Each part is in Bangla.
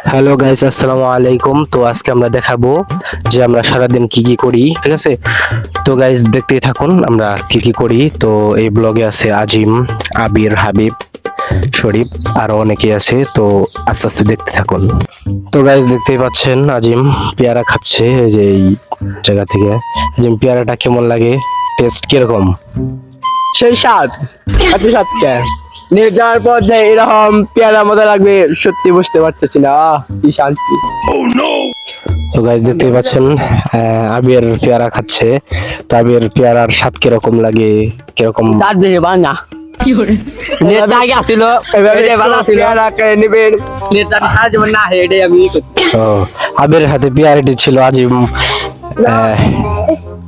হ্যালো গাইস, আসসালামু আলাইকুম। তো আজকে আমরা দেখাবো যে আমরা সারাদিন কি কি করি, ঠিক আছে? তো গাইস দেখতেই থাকুন আমরা কি কি করি। তো এই ব্লগে আছে আজিম, আবির, হাবিব, শরীফ, আরো অনেকে আছে। তো আস্তে আস্তে দেখতে থাকুন। তো গাইস দেখতেই পাচ্ছেন আজিম পেয়ারা খাচ্ছে এই যে এই জায়গা থেকে। আজিম, পেয়ারাটা কেমন লাগে? টেস্ট কিরকম? সেই স্বাদ এত স্বাদকে নিয়ে যাওয়ার পর যে এরকম পেয়ারা মজা লাগবে সত্যি বুঝতে পারতেছি না। কি শান্তি। তো গাইস দেখতেই পাচ্ছেন আবির পেয়ারা খাচ্ছে। তো আবির পেয়ারার স্বাদ কিরকম লাগে, কিরকম? তার দেখে বানা নেতা আগে আসছিল এভাবে ভালো ছিল পেয়ারা করে নেবেন নেতা সারা জীবন না হেডে আমি ও, আবির হাতে পেয়ারাটি ছিল। আজিম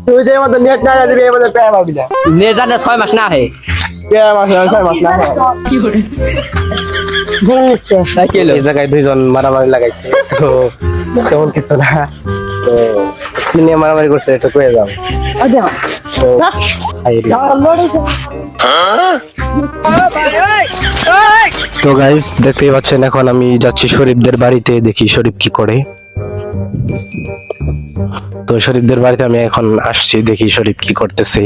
তুই যে মতো নেট না দিবি এই মতো পেয়ারা পাবি না নেতা না 6 মাস না হে পেয়ারা মাস 6 মাস না কি করে এই জায়গায় দুইজন মারামারি লাগাইছে। তো তেমন কিছু না, তো কি নিয়ে মারামারি করছে একটু কয়ে যাও। তো তো গাইস দেখতেই পাচ্ছেন এখন আমি যাচ্ছি শরীফদের বাড়িতে, দেখি শরীফ কি করে। তো শরীফদের বাড়িতে আমি এখন আসছি, দেখি শরীফ কি করতেছে।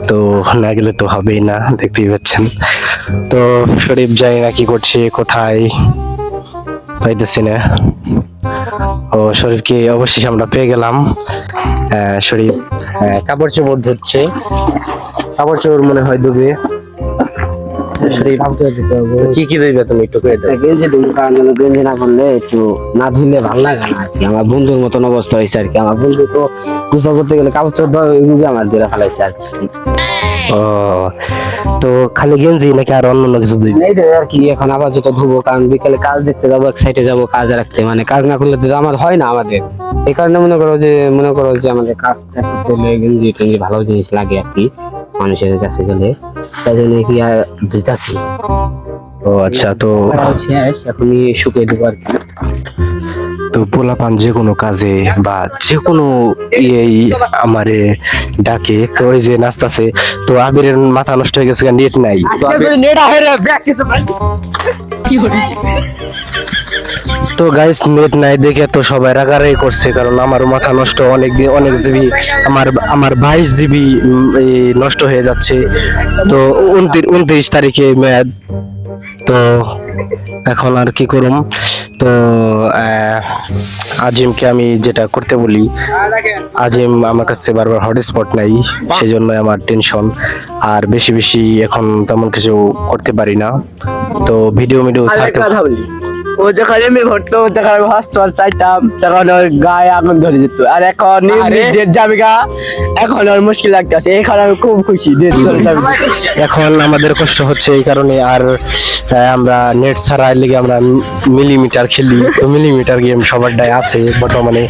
তো না গেলে তো হবেই না, দেখতেই পাচ্ছেন। তো শরীফ জানি না কি করছে, কোথায় পাইতেছি না। ও শরীফকে অবশেষে আমরা পেয়ে গেলাম। শরীফ কাপড় চোপড় ধুচ্ছে, কাপড় চোপড় মনে হয় ধুবে। কি কি ধুইবে তুমি একটু কয়ে দাও। গেঞ্জি না করলে একটু না ধুইলে ভালো লাগে না আর কি। আমার বন্ধুর মতন অবস্থা হয়েছে আর কি। আমার বন্ধু তো গোসল করতে গেলে কাপড় চোপড় আমার দিয়ে ফেলাইছে আর কি। ও, তো খালি গেঞ্জি নাকি আর অন্য কিছু ধুইবে? এই আর কি এখন আবার যেটা ধুবো, কারণ বিকেলে কাজ দেখতে যাবো, এক সাইডে যাবো কাজ রাখতে, মানে কাজ না করলে তো আমার হয় না আমাদের। এই কারণে মনে করো যে আমাদের কাজ করলে গেঞ্জি টেঞ্জি ভালো জিনিস লাগে আর কি মানুষের কাছে গেলে, তাই জন্য কি আর ধুইতাছি। ও আচ্ছা, তো শেষ এখনই শুকিয়ে দেবো আর কি। তো পোলাপান যে কোনো কাজে বা যে কোনো ইয়েই আমারে ডাকে। তো ওই যে নাচতাছে, তো আবিরের মাথা নষ্ট হয়ে গেছে, নেট নাই। তো তো গাইস নেট নাই দেখে তো সবাই রাগারাগি করছে, কারণ আমারও মাথা নষ্ট, অনেক জিবি আমার 22 জিবি নষ্ট হয়ে যাচ্ছে। তো 29 তারিখে মেয়াদ। তো এখন আর কি করুম। তো আজিমকে আমি যেটা করতে বলি, আজিম আমার কাছে বারবার হটস্পট নাই, সেজন্য আমার টেনশন। আর বেশি বেশি এখন তেমন কিছু করতে পারি না। তো ভিডিও ছাড়তে ও যখন এমনি ভরতো তখন আমি হসপিটাল চাইতাম, তখন ওর গায়ে আগুন ধরে যেত। আর এখন ডেট যাবে গা, এখন ওর মুশকিল লাগতেছে। এখন আমি খুব খুশি ডেট চলে যাবে। এখন আমাদের কষ্ট হচ্ছে এই কারণে। আর আমরা নেট ছাড়া লেগে আমরা মিলিমিটার খেলি। তো মিলিমিটার গেম সবার ডায় আছে বর্তমানে।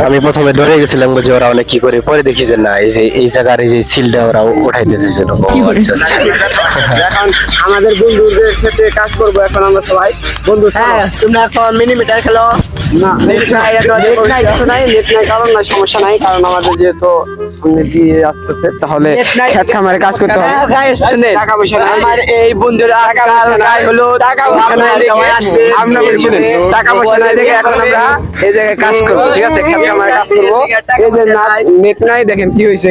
আমি প্রথমে ধরে গেছিলাম যে ওরা অনেক কি করে, পরে দেখি যে না, এই যে এই জায়গার এই যে সিলটা ওরা উঠাইতেছে। এখন আমাদের বন্ধুদের ক্ষেত্রে কাজ করবো এখন আমরা সবাই বন্ধু। হ্যাঁ তোমরা এখন মিলিমিটার খেলো না, নেট নাই কারণ না, সমস্যা নাই, কারণ আমাদের যেহেতু সামনে দিয়ে আসতেছে তাহলে খেত খামারে কাজ করতে হবে। টাকা পয়সা নাই আমার এই বন্ধুরা, হলো টাকা পয়সা নাই দেখে আমরা বলছি টাকা পয়সা নাই দেখে এখন আমরা এই জায়গায় কাজ করবো, ঠিক আছে? খেত খামারে কাজ করবো। এই যে নেট নাই, দেখেন কি হয়েছে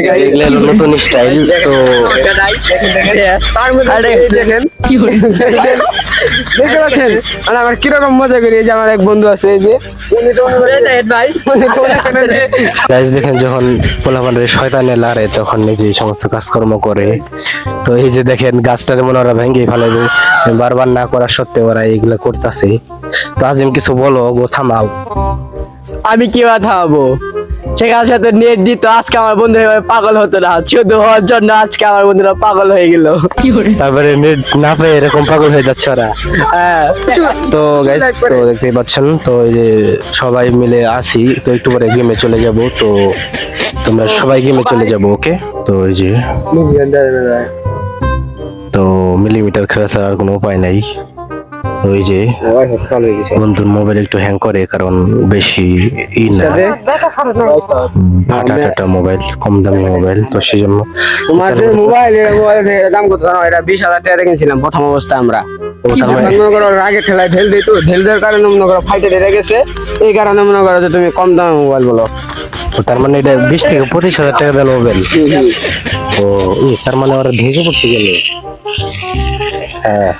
নতুন স্টাইল। তো তার মধ্যে দেখেন কি হয়েছে দেখতে পাচ্ছেন মানে আমার কিরকম মজা করি। এই যে আমার এক বন্ধু আছে, এই যে গাইস দেখেন যখন পোলাপানের শয়তানে লারে তখন নিজে সমস্ত কাজকর্ম করে। তো এই যে দেখেন গাছটারে মনে ওরা ভেঙে ফেলাইবে, বারবার না করা সত্ত্বেও ওরা এইগুলো করতেছে। তো আজিম কিছু বলো গো, থামাও। আমি কি কথা হবো, সেখানে সাথে নেট দিত আজকে আমার বন্ধু পাগল হতো না, শুধু হওয়ার জন্য আজকে আমার বন্ধুরা পাগল হয়ে গেল। তারপরে নেট না পেয়ে এরকম পাগল হয়ে যাচ্ছে ওরা। তো গাইস তো দেখতেই পাচ্ছেন, তো এই যে সবাই মিলে আসি, তো একটু পরে গেমে চলে যাব। তো তোমরা সবাই গেমে চলে যাব, ওকে? তো এই যে তো মিলিমিটার খেলা ছাড়া আর কোনো উপায় নাই। ওই যে বন্ধুর মোবাইল একটু হ্যাং করে, কারণ বেশি না ফাটা টাটা মোবাইল, কম দামি মোবাইল, তো সেই জন্য তোমার যে মোবাইলের দাম কত জানো? এটা 20,000 টাকা কিনছিলাম প্রথম অবস্থায় আমরা। মনে করো আগে ঠেলায় ঢেল দিত, ঢেল দেওয়ার কারণে মনে করো ফাইটে ধরে গেছে, এই কারণে মনে করো যে তুমি কম দামে মোবাইল বলো। তো তার মানে এটা 20 থেকে 25,000 টাকা দাম মোবাইল। ও তার মানে ওরা ভেঙে পড়ছে গেলে। হ্যাঁ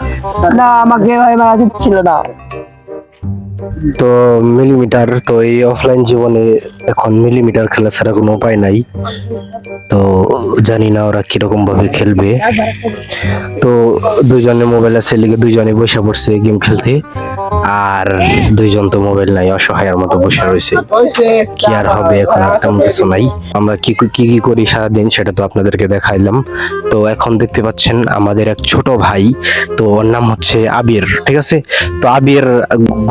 না, আমাকে ভাই মারা ছিল না। তো মিলিমিটার, তো এই অফলাইন জীবনে এখন মিলিমিটার খেলা ছাড়া কোনো উপায় নাই। তো জানি না ওরা কিরকম ভাবে খেলবে। তো দুইজনে মোবাইল আছে লিগে দুইজনে বসে পড়ছে গেম খেলতে, আর দুইজন তো মোবাইল নাই, অসহায়ের মতো বসে রয়েছে। কি আর হবে, এখন আর তেমন কিছু নাই। আমরা কি কি করি সারাদিন সেটা তো আপনাদেরকে দেখাইলাম। তো এখন দেখতে পাচ্ছেন আমাদের এক ছোট ভাই, তো ওর নাম হচ্ছে আবির, ঠিক আছে। তো আবির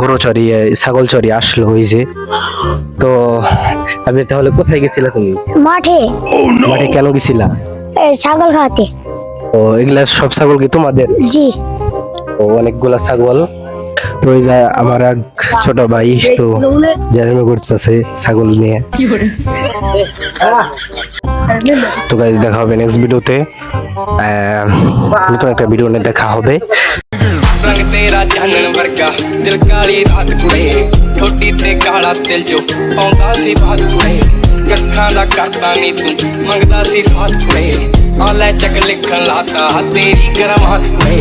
গরু চড়িয়ে ছাগল চড়িয়ে আসলো হয়েছে। তো আবির তাহলে কোথায় গেছিলা তুমি? মাঠে। মাঠে কেন গেছিলা? এই ছাগল খাওয়াতে। ও এগুলা সব ছাগল কি তোমাদের? জি। ও অনেকগুলা ছাগল। তো এই যে আমার এক ছোট ভাই তো জার্নি করতেছে ছাগল নিয়ে। তো গাইস দেখা হবে নেক্সট ভিডিওতে, নতুন একটা ভিডিও নিয়ে দেখা হবে। रंग तेरा जानन वर्गा दिल काली रात कुड़े ठोडी ते काला दिल जो आउंदा सी बात कुड़े कखां दा करदा नी तू मंगदा सी साथ कुड़े आ ले चक लिखन लाता तेरी करमात कुड़े।